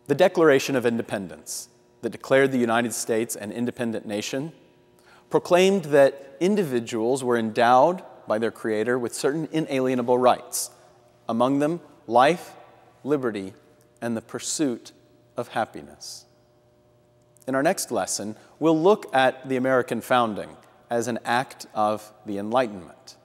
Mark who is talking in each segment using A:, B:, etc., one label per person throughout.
A: The Declaration of Independence, that declared the United States an independent nation, proclaimed that individuals were endowed by their Creator with certain inalienable rights, among them life, liberty, and the pursuit of happiness. In our next lesson, we'll look at the American founding as an act of the Enlightenment.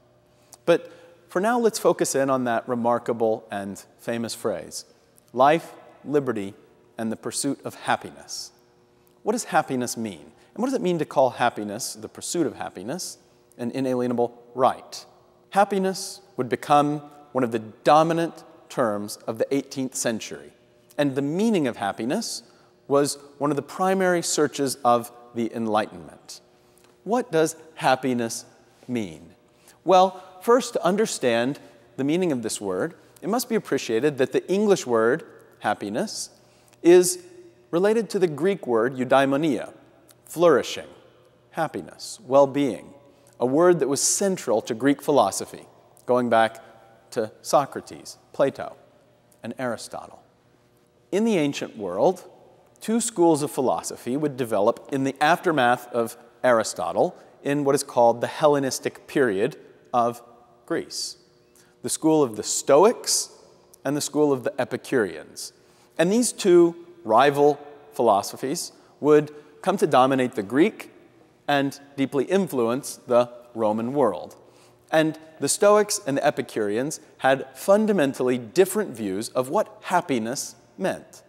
A: But for now, let's focus in on that remarkable and famous phrase, life, liberty, and the pursuit of happiness. What does happiness mean? And what does it mean to call happiness, the pursuit of happiness, an inalienable right? Happiness would become one of the dominant terms of the 18th century. And the meaning of happiness was one of the primary searches of the Enlightenment. What does happiness mean? Well, first, to understand the meaning of this word, it must be appreciated that the English word, happiness, is related to the Greek word eudaimonia, flourishing, happiness, well-being, a word that was central to Greek philosophy, going back to Socrates, Plato, and Aristotle. In the ancient world, two schools of philosophy would develop in the aftermath of Aristotle in what is called the Hellenistic period of Greece. The school of the Stoics and the school of the Epicureans. And these two rival philosophies would come to dominate the Greek and deeply influence the Roman world. And the Stoics and the Epicureans had fundamentally different views of what happiness meant.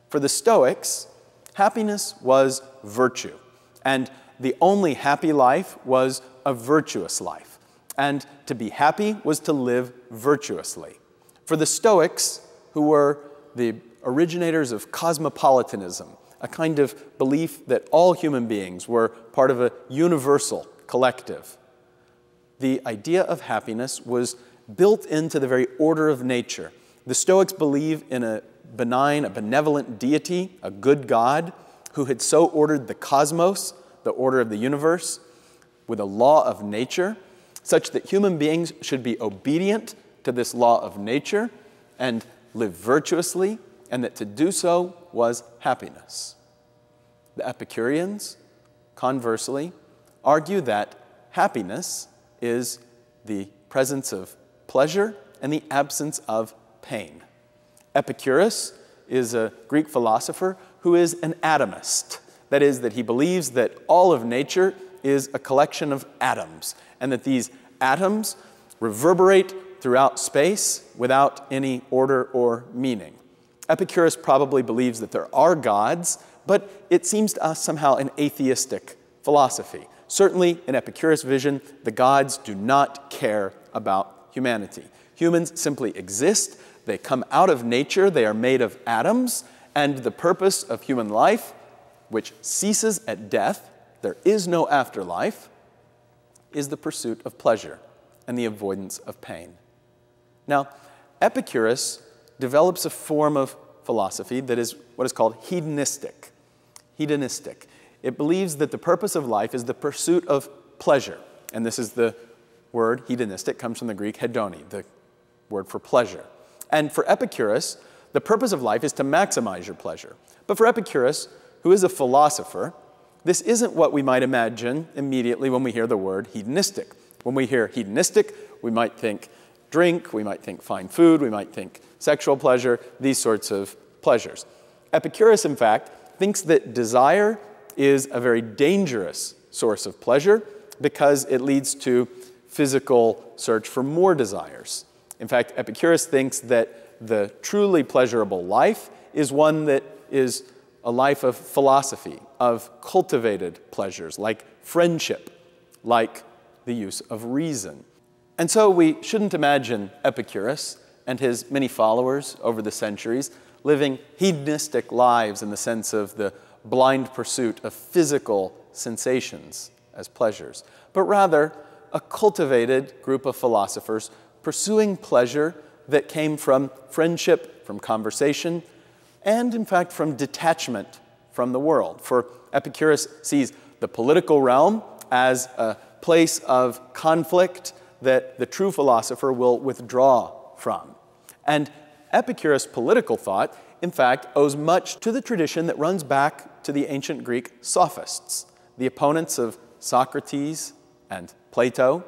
A: For the Stoics, happiness was virtue, and the only happy life was a virtuous life. And to be happy was to live virtuously. For the Stoics, who were the originators of cosmopolitanism, a kind of belief that all human beings were part of a universal collective, the idea of happiness was built into the very order of nature. The Stoics believe in a benign, a benevolent deity, a good God, who had so ordered the cosmos, the order of the universe, with a law of nature, such that human beings should be obedient to this law of nature and live virtuously, and that to do so was happiness. The Epicureans, conversely, argue that happiness is the presence of pleasure and the absence of pain. Epicurus is a Greek philosopher who is an atomist. That is, that he believes that all of nature is a collection of atoms, and that these atoms reverberate throughout space without any order or meaning. Epicurus probably believes that there are gods, but it seems to us somehow an atheistic philosophy. Certainly, in Epicurus' vision, the gods do not care about humanity. Humans simply exist, they come out of nature, they are made of atoms, and the purpose of human life, which ceases at death, there is no afterlife, is the pursuit of pleasure and the avoidance of pain. Now, Epicurus develops a form of philosophy that is what is called hedonistic. Hedonistic. It believes that the purpose of life is the pursuit of pleasure. And this is the word hedonistic, comes from the Greek hedoni, the word for pleasure. And for Epicurus, the purpose of life is to maximize your pleasure. But for Epicurus, who is a philosopher, this isn't what we might imagine immediately when we hear the word hedonistic. When we hear hedonistic, we might think drink, we might think fine food, we might think sexual pleasure, these sorts of pleasures. Epicurus, in fact, thinks that desire is a very dangerous source of pleasure because it leads to physical search for more desires. In fact, Epicurus thinks that the truly pleasurable life is one that is a life of philosophy, of cultivated pleasures, like friendship, like the use of reason. And so we shouldn't imagine Epicurus and his many followers over the centuries living hedonistic lives in the sense of the blind pursuit of physical sensations as pleasures, but rather a cultivated group of philosophers pursuing pleasure that came from friendship, from conversation, and in fact from detachment from the world. For Epicurus sees the political realm as a place of conflict that the true philosopher will withdraw from. And Epicurus' political thought in fact, owes much to the tradition that runs back to the ancient Greek sophists, the opponents of Socrates and Plato,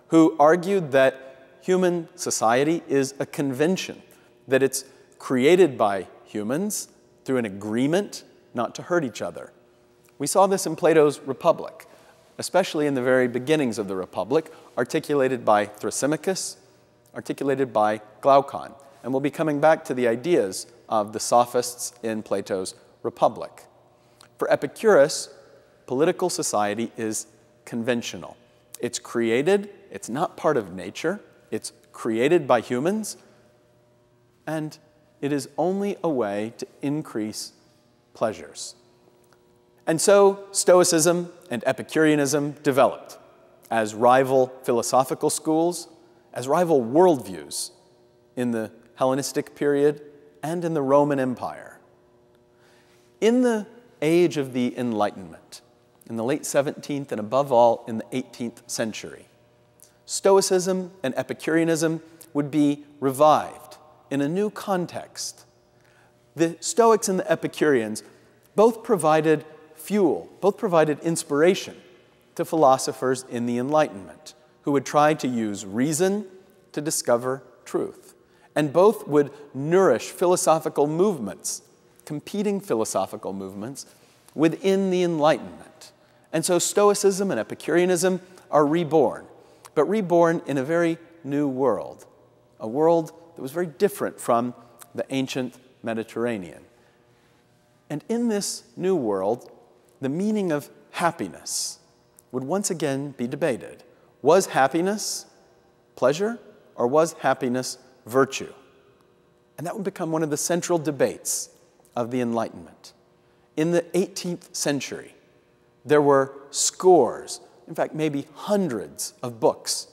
A: who argued that human society is a convention, that it's created by humans through an agreement not to hurt each other. We saw this in Plato's Republic, especially in the very beginnings of the Republic, articulated by Thrasymachus, articulated by Glaucon. And we'll be coming back to the ideas of the sophists in Plato's Republic. For Epicurus, political society is conventional. It's created, it's not part of nature, it's created by humans, and it is only a way to increase pleasures. And so Stoicism and Epicureanism developed as rival philosophical schools, as rival worldviews in the Hellenistic period and in the Roman Empire. In the age of the Enlightenment, in the late 17th and above all in the 18th century, Stoicism and Epicureanism would be revived in a new context. The Stoics and the Epicureans both provided fuel, both provided inspiration to philosophers in the Enlightenment who would try to use reason to discover truth. And both would nourish philosophical movements, competing philosophical movements within the Enlightenment. And so Stoicism and Epicureanism are reborn, but reborn in a very new world, a world that was very different from the ancient Mediterranean. And in this new world, the meaning of happiness would once again be debated. Was happiness pleasure, or was happiness virtue? And that would become one of the central debates of the Enlightenment. In the 18th century, there were scores, in fact, maybe hundreds of books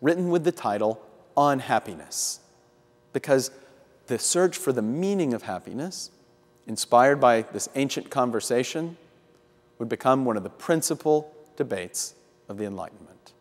A: written with the title On Happiness, because the search for the meaning of happiness, inspired by this ancient conversation, would become one of the principal debates of the Enlightenment.